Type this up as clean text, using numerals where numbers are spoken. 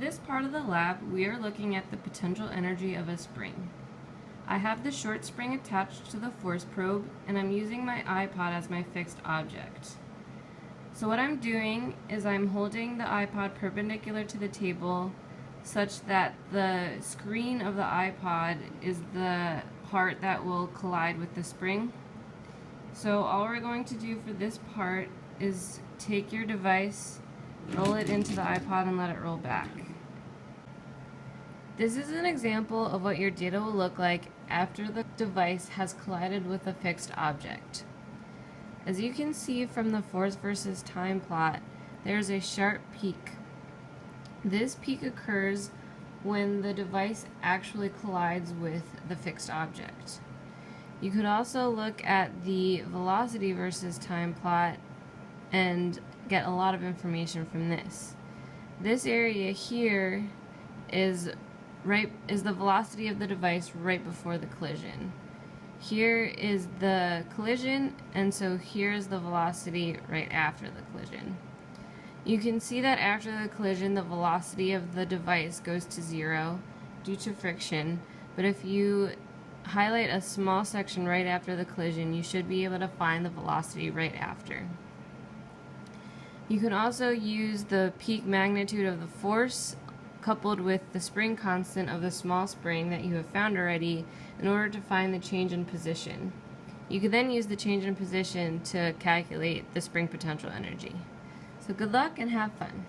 this part of the lab, we are looking at the potential energy of a spring. I have the short spring attached to the force probe, and I'm using my iPod as my fixed object. So what I'm doing is I'm holding the iPod perpendicular to the table such that the screen of the iPod is the part that will collide with the spring. So all we're going to do for this part is take your device, roll it into the iPod, and let it roll back. This is an example of what your data will look like after the device has collided with a fixed object. As you can see from the force versus time plot, there's a sharp peak. This peak occurs when the device actually collides with the fixed object. You could also look at the velocity versus time plot and get a lot of information from this. This area here is the velocity of the device right before the collision. Here is the collision, and so here is the velocity right after the collision. You can see that after the collision, the velocity of the device goes to 0 due to friction, but if you highlight a small section right after the collision, you should be able to find the velocity right after. You can also use the peak magnitude of the force coupled with the spring constant of the small spring that you have found already in order to find the change in position. You can then use the change in position to calculate the spring potential energy. So good luck and have fun.